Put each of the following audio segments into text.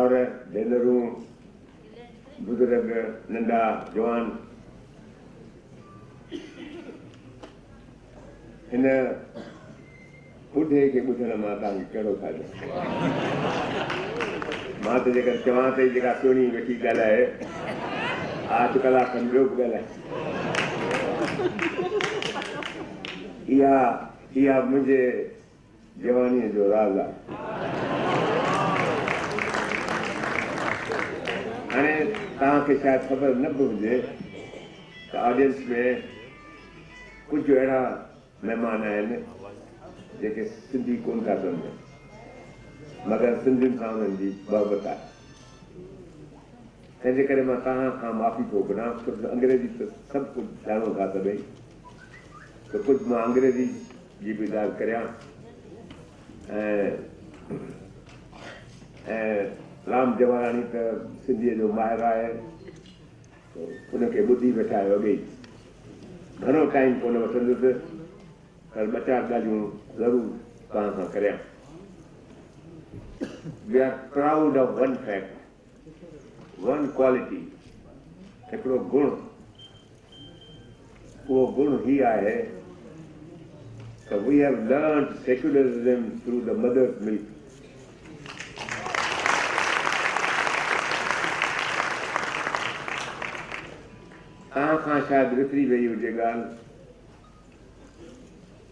भावर भेनरूं बुजुर्ग नंढा जवान हिन ॿुढे खे ॿुधण मां तव्हांखे कहिड़ो फ़ाइदो मां त जेकर चवां थी जेका सुहिणी वेठी ॻाल्हाए अधु कलाक खनि ॿियो बि ॻाल्हाए इहा मुंहिंजे जवानीअ जो राज़ आहे हाणे तव्हांखे शायदि ख़बर न बि हुजे त ऑडियंस में कुझु अहिड़ा महिमान आहिनि जेके सिंधी कोन था सम्झनि मगर सिंधियुनि सां हुननि जी मोहबत आहे तंहिंजे करे मां तव्हां खां माफ़ी थो घुरां छो त अंग्रेजी त सभु कुझु ॼाणो था सभई त कुझु मां अंग्रेजी जी बि ॻाल्हि करियां ऐं राम जवाराणी त सिंधीअ जो माहिर आहे उनखे ॿुधी वेठा आहियो अॻे घणो टाइम कोन वठंदुसि पर ॿ चारि ॻाल्हियूं ज़रूरु तव्हां सां करियां we are proud of one fact one quality हिकिड़ो गुण उहो गुण ही आहे त we have learned secularism through the mother's milk तव्हां खां शायदि विसरी वई हुजे ॻाल्हि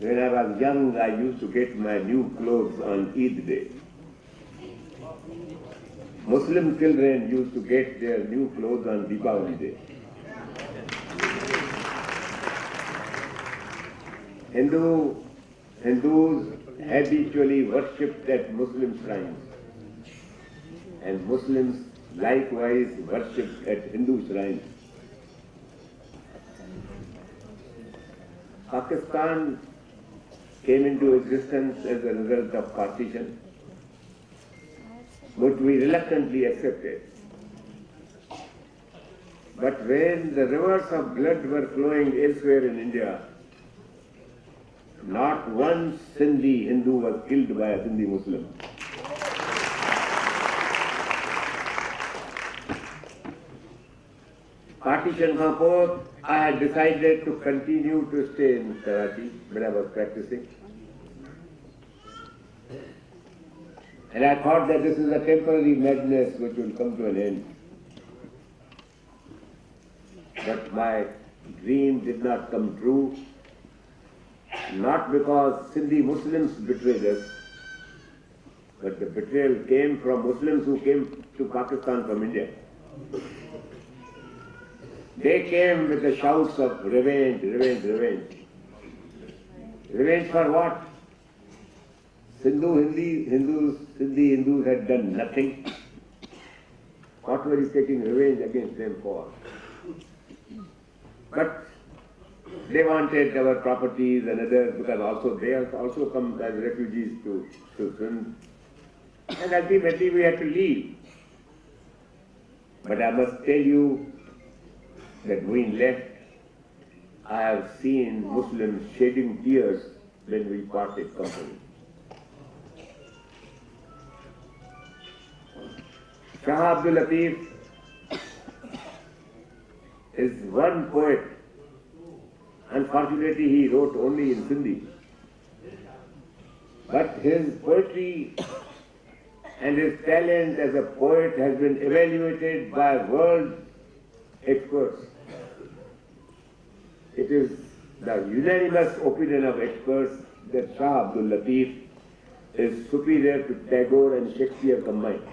When I was young, I used to get my new clothes on Eid Day. Muslim children used to get their new clothes on Deepavali Day. Hindus habitually worshipped at Muslim shrines, and Muslims likewise worshipped at Hindu shrines. Pakistan came into existence as a result of partition, which we reluctantly accepted. But when the rivers of blood were flowing elsewhere in India, not one Sindhi Hindu was killed by a Sindhi Muslim. Partition Kapur, I had decided to continue to stay in Karachi when I was practicing. And I thought that this is a temporary madness which will come to an end. But my dream did not come true, not because Sindhi Muslims betrayed us, but the betrayal came from Muslims who came to Pakistan from India. They came with the shouts of revenge, revenge, revenge. Revenge for what? Sindhi Hindus had done nothing. What were he taking revenge against them for? But they wanted our properties and others because they also come as refugees to Sindh. And ultimately we had to leave. But I must tell you that when left, I have seen Muslims shedding tears when we parted company. Shah Abdul Latif is one poet. Unfortunately, he wrote only in Sindhi. But his poetry and his talent as a poet has been evaluated by world experts. It is the unanimous opinion of experts that Shah Abdul Latif is superior to Tagore and Shakespeare combined.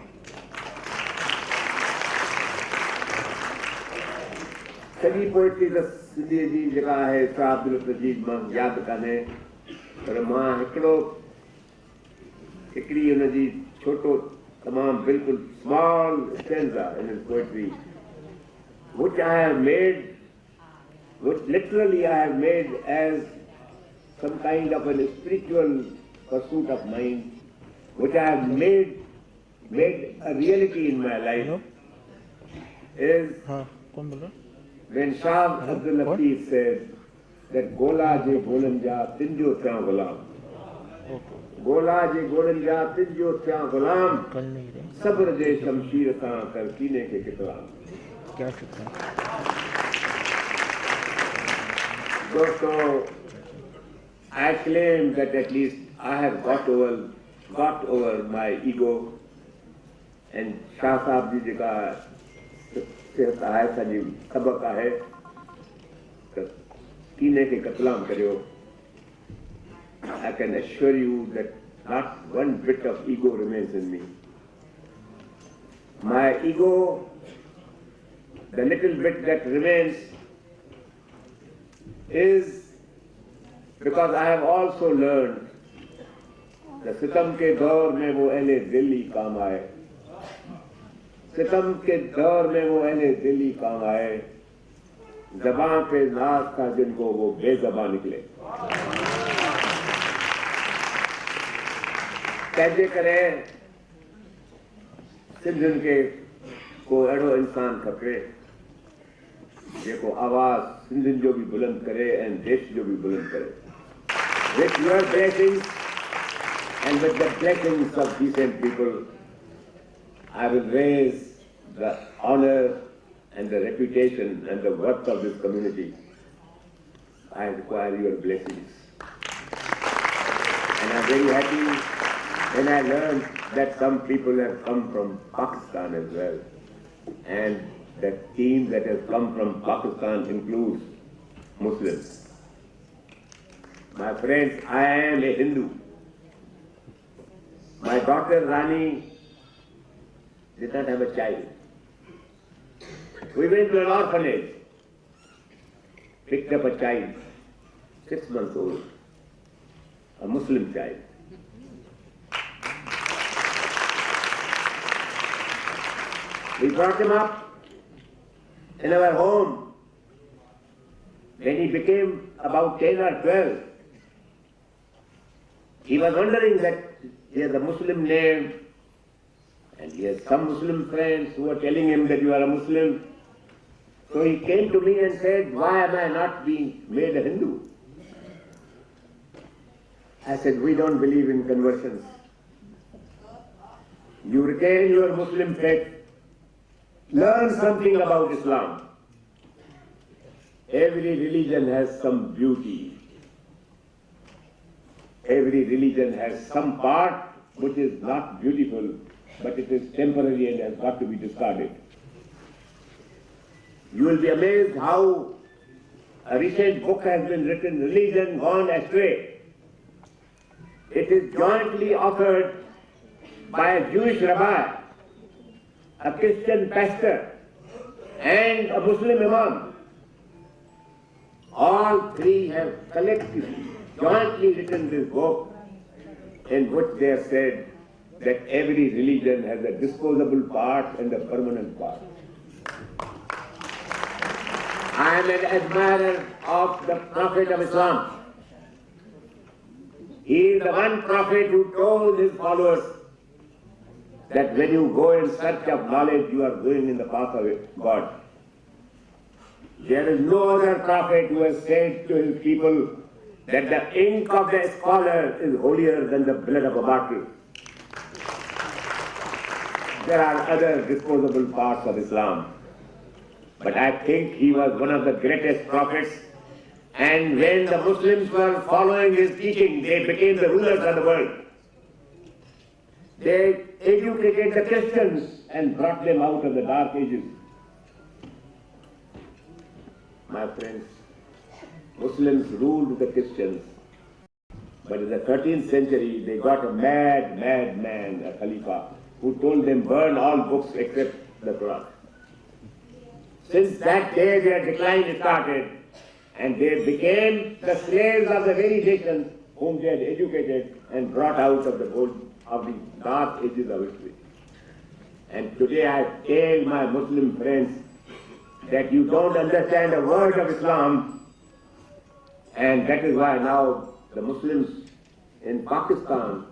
सॼी poetry त सिंधीअ जी जेका आहे शाह अब्दुल लतीफ़ मां यादि कान्हे पर मां हिकिड़ी हुनजी छोटो तमामु बिल्कुलु small stanza in his poetry which I have made, which literally I have made as some kind of a spiritual pursuit of mine, which I have made a reality in my life, is when Shah Abdul Latif said that Gola je Golanja Tinjo Tha Gulam. गोला जे गोड़न जा तिजो थिया गुलाम सब्र जे शमशीर सां कर कीने के कितलाम। क्या शुक्र। दोस्तों, I claim that at least I have got over my ego, and Shah Sahab ji जेका सिहत आहे सॼी सबक आहे त कीने के कतलाम करियो। I can assure you that not one bit of ego remains in me. My ego, the little bit that remains, is because I have also learned that सितम के दौर में वो अहले दिल ही काम आए, सितम के दौर में वो अहले दिल ही काम आए, ज़बान पे नाज था जिनको वो बेज़बान निकले। तंहिंजे करे सिंधियुनि खे को अहिड़ो इंसान खपे जेको आवाज़ सिंधियुनि जो बि बुलंद करे ऐं देश जो बि बुलंद करे। With your blessings and with the blessings of decent people, I will raise the honor and the reputation and the worth of this community. I require your blessings. And I'm very happy when I learned that some people have come from Pakistan as well. And the team that has come from Pakistan includes Muslims. My friends, I am a Hindu. My daughter Rani did not have a child. We went to an orphanage, picked up a child, 6 months old, a Muslim child. We brought him up in our home. When he became about 10 or 12, he was wondering that he has a Muslim name and he has some Muslim friends who are telling him that you are a Muslim. So he came to me and said, why am I not being made a Hindu? I said, we don't believe in conversions. You retain your Muslim faith. Learn something about Islam. Every religion has some beauty. Every religion has some part which is not beautiful, but it is temporary and has got to be discarded. You will be amazed how a recent book has been written, Religion Gone Astray. It is jointly authored by a Jewish rabbi, a Christian pastor, and a Muslim imam. All three have collectively, jointly written this book in which they have said that every religion has a disposable part and a permanent part. I am an admirer of the Prophet of Islam. He is the one prophet who told his followers that when you go in search of knowledge, you are going in the path of God. There is no other prophet who has said to his people that the ink of the scholar is holier than the blood of a martyr. There are other disposable parts of Islam, but I think he was one of the greatest prophets, and when the Muslims were following his teaching, they became the rulers of the world. They educated the Christians and brought them out of the dark ages. My friends, Muslims ruled the Christians, but in the 13th century they got a mad man, a Khalifa, who told them burn all books except the Quran. Since that day their decline started, and they became the slaves of the very nations whom they had educated and brought out of the dark ages of history. And today I tell my Muslim friends that you don't understand a word of Islam, and that is why now the Muslims in Pakistan,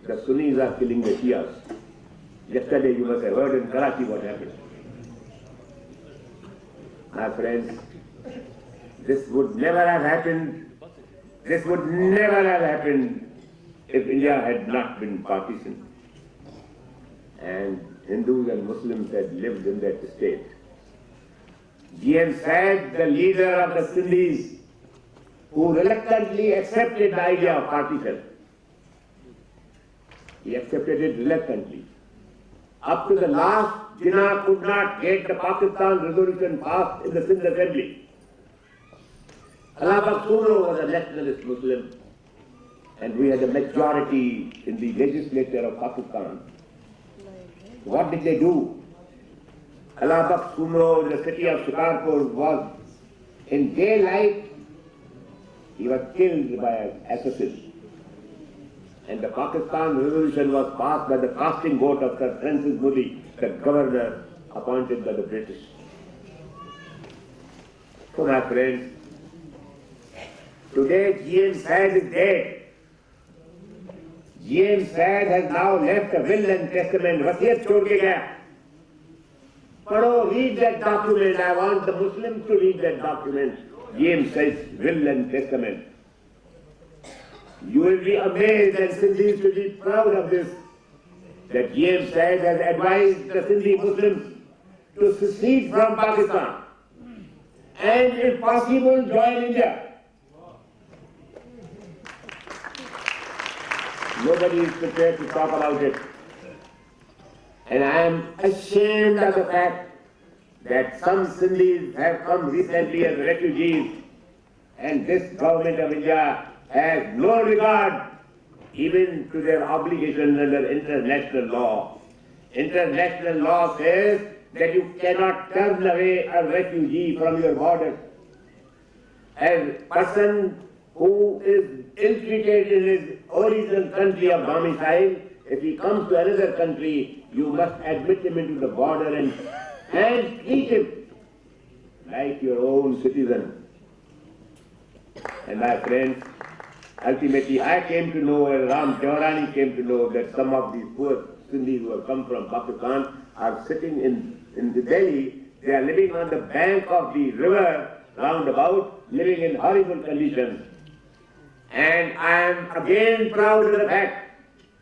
the Sunnis are killing the Shias. Yesterday you must have heard in Karachi what happened. My friends, this would never have happened. This would never have happened if India had not been partitioned and Hindus and Muslims had lived in that state. GM said, the leader of the Sindhis, who reluctantly accepted the idea of partition. He accepted it reluctantly. Up to the last, Jinnah could not get the Pakistan resolution passed in the Sindh Assembly. Allahabad Suro was a nationalist Muslim, and we had a majority in the legislature of Pakistan. What did they do? Allahabad Sumro in the city of Shikarpur was in daylight. He was killed by an assassin. And the Pakistan resolution was passed by the casting vote of Sir Francis Moody, the governor appointed by the British. So my friends, today GM Sad is dead. GM Sad has now left a will and testament. Wasiyat chhod ke gaya. Padho, read that document. I want the Muslims to read that document. GM says will and testament. You will be amazed, and Sindhis will be proud of this, that GM Said has advised the Sindhi Muslims to secede from Pakistan and, if possible, join India. Nobody is prepared to talk about it. And I am ashamed of the fact that some Sindhis have come recently as refugees, and this government of India has no regard even to their obligation under international law. International law says that you cannot turn away a refugee from your border. A person who is ill-treated in his original country of domicile, if he comes to another country, you must admit him into the border and treat him like your own citizen. And my friends, ultimately, I came to know, and Ram Jethmalani came to know, that some of these poor Sindhis who have come from Pakistan are sitting in the Delhi. They are living on the bank of the river roundabout, living in horrible conditions. And I am again proud of the fact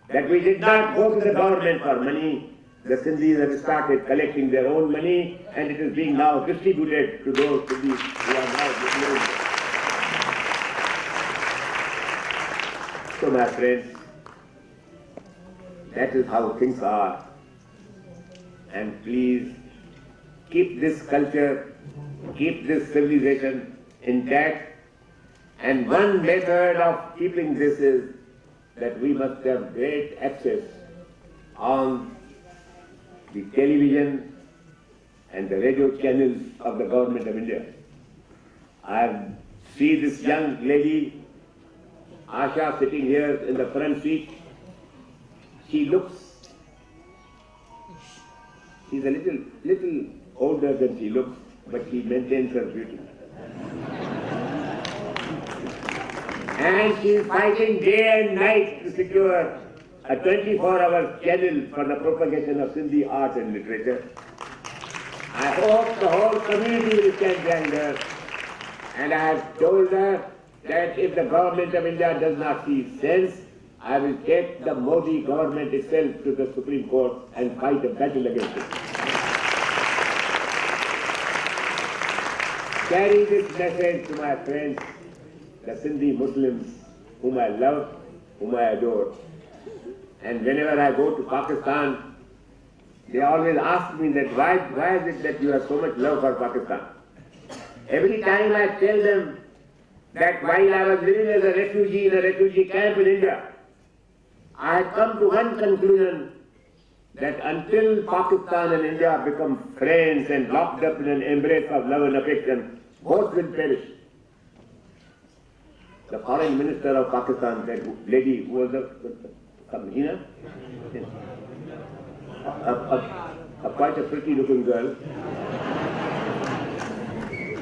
that we did not go to the government for money. The Sindhis have started collecting their own money, and it is being now distributed to those Sindhis who are now displaced. So my friends, that is how things are. And please keep this culture, keep this civilization intact. And one method of keeping this is that we must have great access on the television and the radio channels of the government of India. I see this young lady, Asha, sitting here in the front seat. She's a little older than she looks, but she maintains her beauty. And she's fighting day and night to secure a 24-hour channel for the propagation of Sindhi art and literature. I hope the whole community will stand behind her. And I have told her that if the government of India does not see sense, I will take the Modi government itself to the Supreme Court and fight a battle against it. Carry this message to my friends, the Sindhi Muslims, whom I love, whom I adore. And whenever I go to Pakistan, they always ask me that why is it that you have so much love for Pakistan? Every time I tell them that while I was living as a refugee in a refugee camp in India, I had come to one conclusion, that until Pakistan and India become friends and locked up in an embrace of love and affection, both will perish. The foreign minister of Pakistan, that lady who was Suhina, quite a pretty looking girl,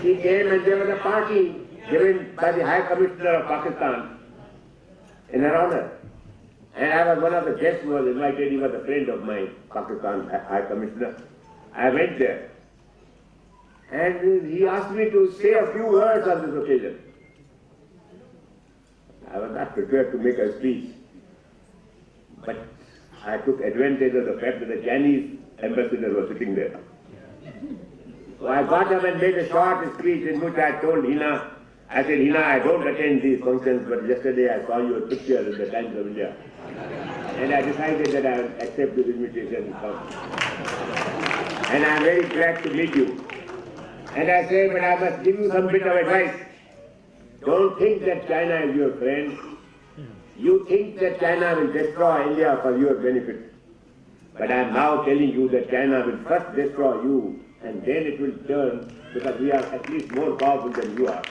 she came and there was a party given by the High Commissioner of Pakistan in her honor. And I was one of the guests who was invited. He was a friend of mine, Pakistan High Commissioner. I went there. And he asked me to say a few words on this occasion. I was not prepared to make a speech. but I took advantage of the fact that the Chinese ambassador was sitting there. So I got up and made a short speech in which I told Hina, I said, Hina, I don't attend these functions, but yesterday I saw your picture in the Times of India. And I decided that I would accept this invitation and come. And I'm very glad to meet you. And I say, but I must give you some bit of advice. Don't think that China is your friend. You think that China will destroy India for your benefit. But I am now telling you that China will first destroy you, and then it will turn, because we are at least more powerful than you are.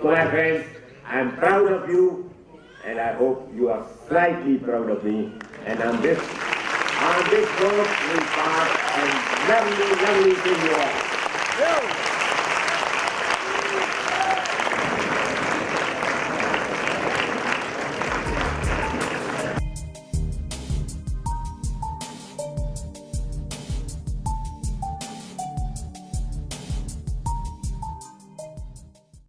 So my friends, I am proud of you, and I hope you are slightly proud of me. And on this note, we pass and lovely thing you all.